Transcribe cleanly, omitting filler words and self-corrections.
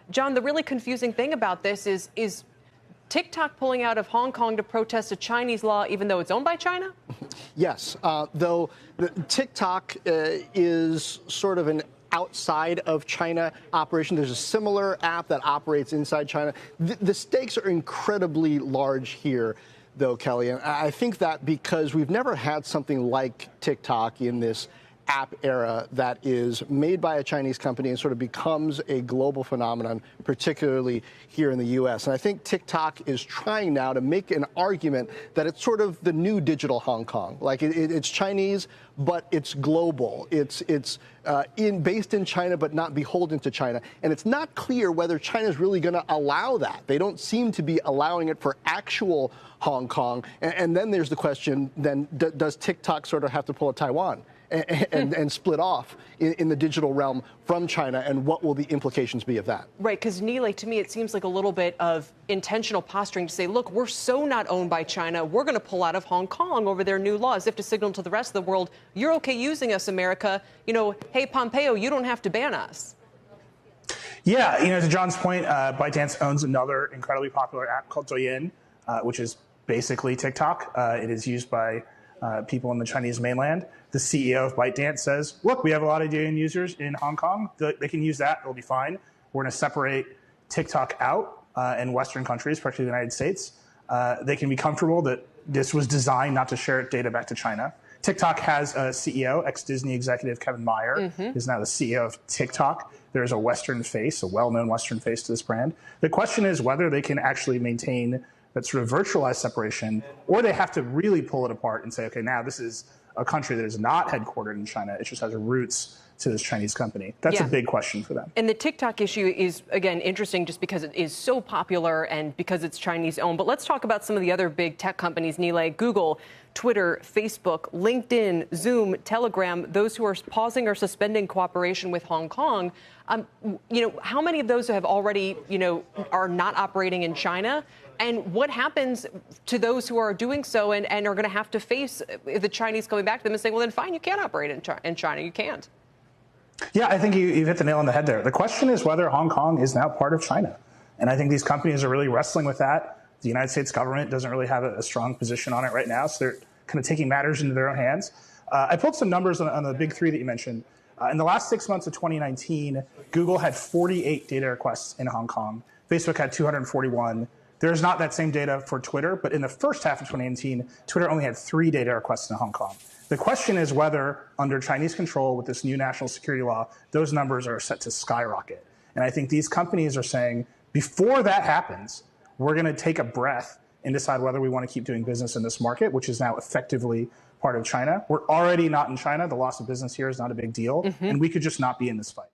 John, the really confusing thing about this is TikTok pulling out of Hong Kong to protest a Chinese law, even though it's owned by China? Yes, though TikTok is sort of an outside of China operation. There's a similar app that operates inside China. The stakes are incredibly large here, though, Kelly. And I think that because we've never had something like TikTok in this app era that is made by a Chinese company and sort of becomes a global phenomenon, particularly here in the U.S. And I think TikTok is trying now to make an argument that it's sort of the new digital Hong Kong. Like it's Chinese, but it's global. It's based in China, but not beholden to China. And it's not clear whether China is really going to allow that. They don't seem to be allowing it for actual Hong Kong. And then there's the question, then does TikTok sort of have to pull a Taiwan and split off in the digital realm from China, and what will the implications be of that? Right, because Nile, to me, it seems like a little bit of intentional posturing to say, look, we're so not owned by China, we're going to pull out of Hong Kong over their new laws, as if to signal to the rest of the world, you're okay using us, America. You know, hey, Pompeo, you don't have to ban us. Yeah, to John's point, ByteDance owns another incredibly popular app called Douyin, which is basically TikTok. It is used by people in the Chinese mainland. The CEO of ByteDance says, look, we have a lot of Douyin users in Hong Kong. They can use that. It'll be fine. We're going to separate TikTok out in Western countries, particularly the United States. They can be comfortable that this was designed not to share data back to China. TikTok has a CEO, ex-Disney executive Kevin Mayer, is now the CEO of TikTok. There's a Western face, a well-known Western face to this brand. The question is whether they can actually maintain that sort of virtualized separation, or they have to really pull it apart and say, okay, now this is a country that is not headquartered in China. It just has roots to this Chinese company. That's a big question for them. And the TikTok issue is, again, interesting just because it is so popular and because it's Chinese owned. But let's talk about some of the other big tech companies, Nile, Google, Twitter, Facebook, LinkedIn, Zoom, Telegram, those who are pausing or suspending cooperation with Hong Kong. How many of those have already, are not operating in China? And what happens to those who are doing so and are going to have to face the Chinese coming back to them and saying, well, then fine, you can't operate in China. You can't. Yeah, I think you've hit the nail on the head there. The question is whether Hong Kong is now part of China. And I think these companies are really wrestling with that. The United States government doesn't really have a strong position on it right now, so they're kind of taking matters into their own hands. I pulled some numbers on the big three that you mentioned. In the last 6 months of 2019, Google had 48 data requests in Hong Kong. Facebook had 241. There's not that same data for Twitter, but in the first half of 2019, Twitter only had 3 data requests in Hong Kong. The question is whether, under Chinese control with this new national security law, those numbers are set to skyrocket. And I think these companies are saying, before that happens, we're going to take a breath and decide whether we want to keep doing business in this market, which is now effectively part of China. We're already not in China. The loss of business here is not a big deal, and we could just not be in this fight.